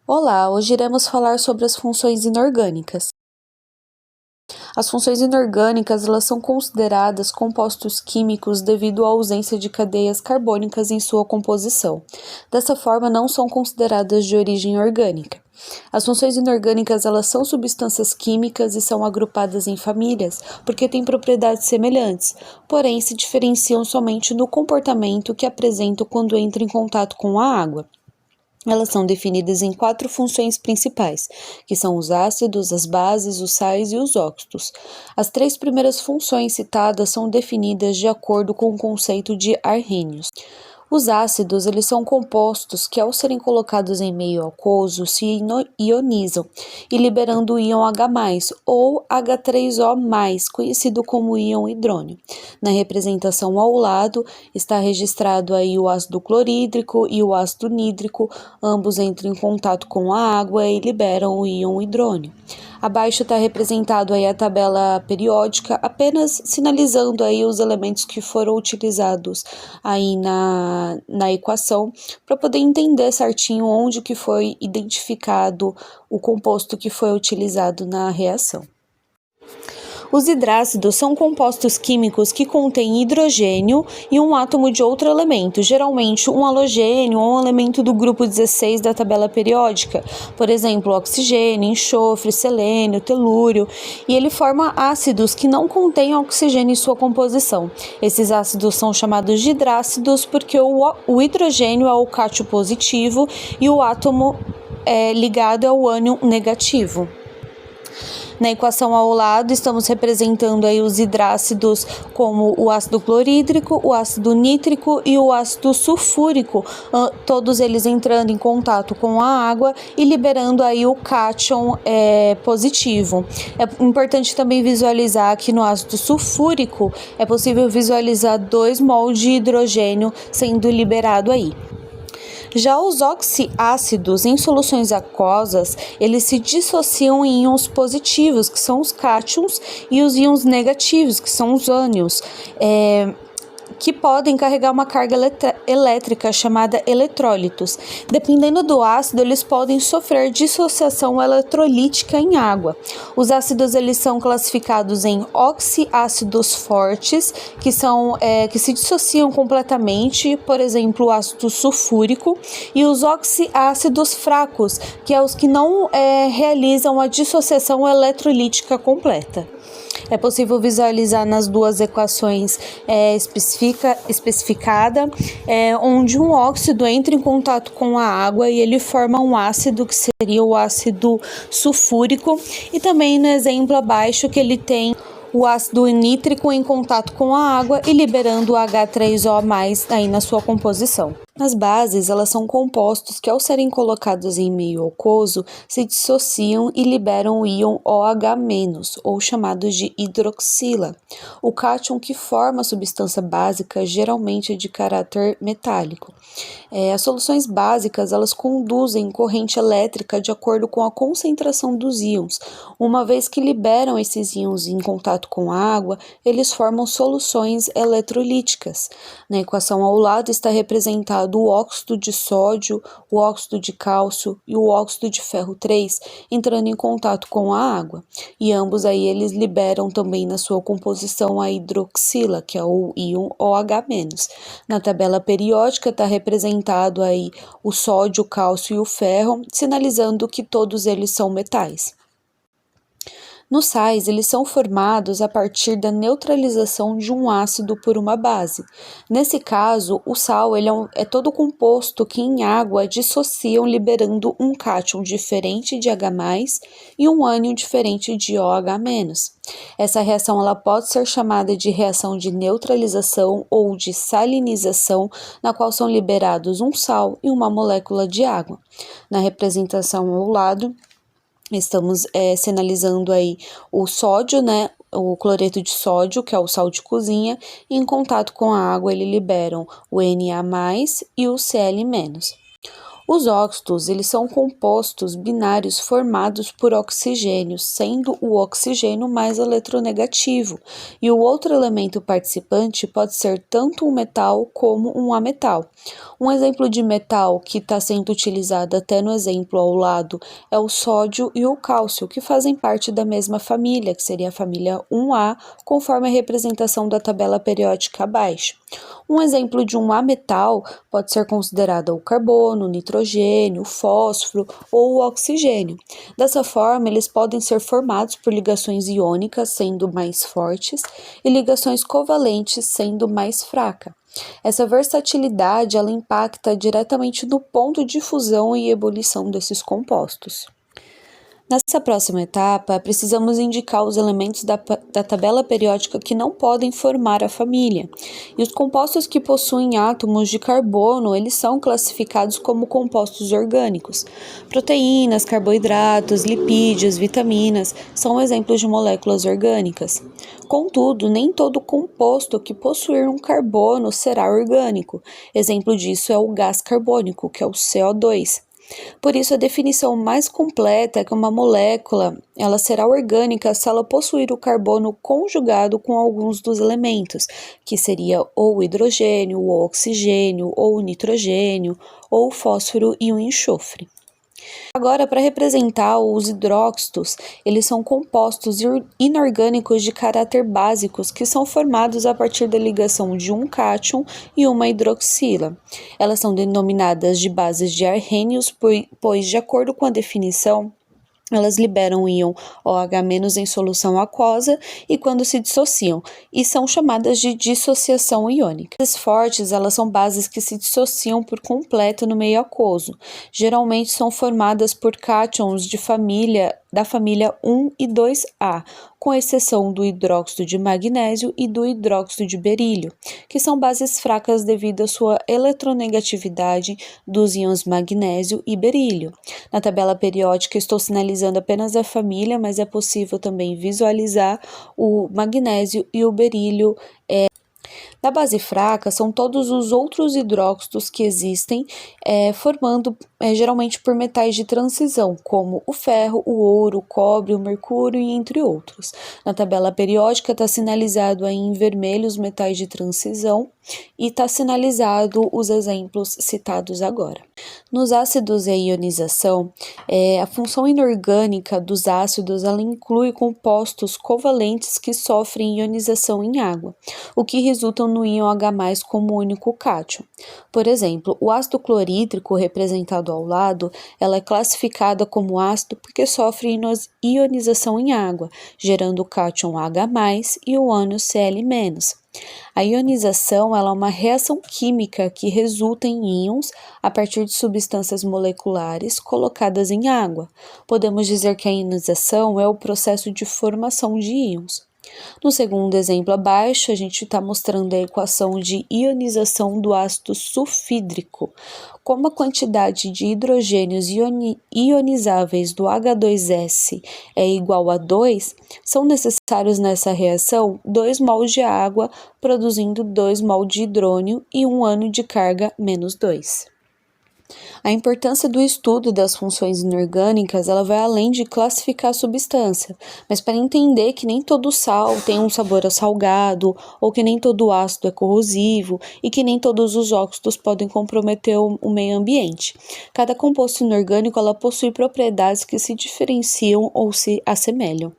Olá, hoje iremos falar sobre as funções inorgânicas. As funções inorgânicas, elas são consideradas compostos químicos devido à ausência de cadeias carbônicas em sua composição. Dessa forma, não são consideradas de origem orgânica. As funções inorgânicas, elas são substâncias químicas e são agrupadas em famílias porque têm propriedades semelhantes, porém se diferenciam somente no comportamento que apresentam quando entram em contato com a água. Elas são definidas em 4 funções principais, que são os ácidos, as bases, os sais e os óxidos. As 3 primeiras funções citadas são definidas de acordo com o conceito de Arrhenius. Os ácidos, eles são compostos que, ao serem colocados em meio aquoso, se ionizam e liberando o íon H+, ou H3O+, conhecido como íon hidrônio. Na representação ao lado está registrado aí o ácido clorídrico e o ácido nítrico, ambos entram em contato com a água e liberam o íon hidrônio. Abaixo está representado aí a tabela periódica, apenas sinalizando aí os elementos que foram utilizados aí na equação, para poder entender certinho onde que foi identificado o composto que foi utilizado na reação. Os hidrácidos são compostos químicos que contêm hidrogênio e um átomo de outro elemento, geralmente um halogênio ou um elemento do grupo 16 da tabela periódica, por exemplo, oxigênio, enxofre, selênio, telúrio, e ele forma ácidos que não contêm oxigênio em sua composição. Esses ácidos são chamados de hidrácidos porque o hidrogênio é o cátion positivo e o átomo ligado é o ânion negativo. Na equação ao lado, estamos representando aí os hidrácidos como o ácido clorídrico, o ácido nítrico e o ácido sulfúrico, todos eles entrando em contato com a água e liberando aí o cátion positivo. É importante também visualizar que no ácido sulfúrico é possível visualizar 2 mol de hidrogênio sendo liberado aí. Já os oxiácidos em soluções aquosas, eles se dissociam em íons positivos, que são os cátions, e os íons negativos, que são os ânions, que podem carregar uma carga elétrica chamada eletrólitos. Dependendo do ácido, eles podem sofrer dissociação eletrolítica em água. Os ácidos, eles são classificados em oxiácidos fortes, que se dissociam completamente, por exemplo, o ácido sulfúrico, e os oxiácidos fracos, que é os que não realizam a dissociação eletrolítica completa. É possível visualizar nas duas equações especificada, onde um óxido entra em contato com a água e ele forma um ácido, que seria o ácido sulfúrico, e também no exemplo abaixo que ele tem o ácido nítrico em contato com a água e liberando o H3O+, aí na sua composição. As bases, elas são compostos que, ao serem colocados em meio aquoso, se dissociam e liberam o íon OH-, ou chamado de hidroxila. O cátion que forma a substância básica geralmente é de caráter metálico. As soluções básicas, elas conduzem corrente elétrica de acordo com a concentração dos íons. Uma vez que liberam esses íons em contato com a água, eles formam soluções eletrolíticas. Na equação ao lado está representado o óxido de sódio, o óxido de cálcio e o óxido de ferro 3 entrando em contato com a água. E ambos aí eles liberam também na sua composição a hidroxila, que é o íon OH-. Na tabela periódica está representado aí o sódio, o cálcio e o ferro, sinalizando que todos eles são metais. Nos sais, eles são formados a partir da neutralização de um ácido por uma base. Nesse caso, o sal ele é todo composto que em água dissociam liberando um cátion diferente de H+, e um ânion diferente de OH-. Essa reação ela pode ser chamada de reação de neutralização ou de salinização, na qual são liberados um sal e uma molécula de água. Na representação ao lado, estamos sinalizando aí o sódio, né, o cloreto de sódio, que é o sal de cozinha, e em contato com a água ele liberam o Na+, e o Cl-. Os óxidos, eles são compostos binários formados por oxigênio, sendo o oxigênio mais eletronegativo, e o outro elemento participante pode ser tanto um metal como um ametal. Um exemplo de metal que está sendo utilizado até no exemplo ao lado é o sódio e o cálcio, que fazem parte da mesma família, que seria a família 1A, conforme a representação da tabela periódica abaixo. Um exemplo de um ametal pode ser considerado o carbono, o nitrogênio, o fósforo ou o oxigênio. Dessa forma, eles podem ser formados por ligações iônicas, sendo mais fortes, e ligações covalentes, sendo mais fracas. Essa versatilidade ela impacta diretamente no ponto de fusão e ebulição desses compostos. Nessa próxima etapa, precisamos indicar os elementos da tabela periódica que não podem formar a família. E os compostos que possuem átomos de carbono, eles são classificados como compostos orgânicos. Proteínas, carboidratos, lipídios, vitaminas são exemplos de moléculas orgânicas. Contudo, nem todo composto que possuir um carbono será orgânico. Exemplo disso é o gás carbônico, que é o CO2. Por isso, a definição mais completa é que uma molécula ela será orgânica se ela possuir o carbono conjugado com alguns dos elementos, que seria ou o hidrogênio, o oxigênio, ou o nitrogênio, ou o fósforo e o enxofre. Agora, para representar os hidróxidos, eles são compostos inorgânicos de caráter básicos que são formados a partir da ligação de um cátion e uma hidroxila. Elas são denominadas de bases de arrênios, pois, de acordo com a definição, elas liberam o íon OH- em solução aquosa e quando se dissociam, e são chamadas de dissociação iônica. As fortes, elas são bases que se dissociam por completo no meio aquoso. Geralmente são formadas por cátions da família 1 e 2A, com exceção do hidróxido de magnésio e do hidróxido de berílio, que são bases fracas devido à sua eletronegatividade dos íons magnésio e berílio. Na tabela periódica estou sinalizando apenas a família, mas é possível também visualizar o magnésio e o berílio. Da base fraca são todos os outros hidróxidos que existem, formando geralmente por metais de transição, como o ferro, o ouro, o cobre, o mercúrio e entre outros. Na tabela periódica está sinalizado aí em vermelho os metais de transição e está sinalizado os exemplos citados agora. Nos ácidos e a ionização, a função inorgânica dos ácidos ela inclui compostos covalentes que sofrem ionização em água, o que resultam no íon H+ como único cátion. Por exemplo, o ácido clorídrico, representado ao lado, ela é classificada como ácido porque sofre ionização em água, gerando o cátion H+ e o ânion Cl-. A ionização ela é uma reação química que resulta em íons a partir de substâncias moleculares colocadas em água. Podemos dizer que a ionização é o processo de formação de íons. No segundo exemplo abaixo, a gente está mostrando a equação de ionização do ácido sulfídrico. Como a quantidade de hidrogênios ionizáveis do H2S é igual a 2, são necessários nessa reação 2 mol de água, produzindo 2 mol de hidrônio e um ânion de carga -2. A importância do estudo das funções inorgânicas ela vai além de classificar a substância, mas para entender que nem todo sal tem um sabor salgado, ou que nem todo ácido é corrosivo e que nem todos os óxidos podem comprometer o meio ambiente. Cada composto inorgânico ela possui propriedades que se diferenciam ou se assemelham.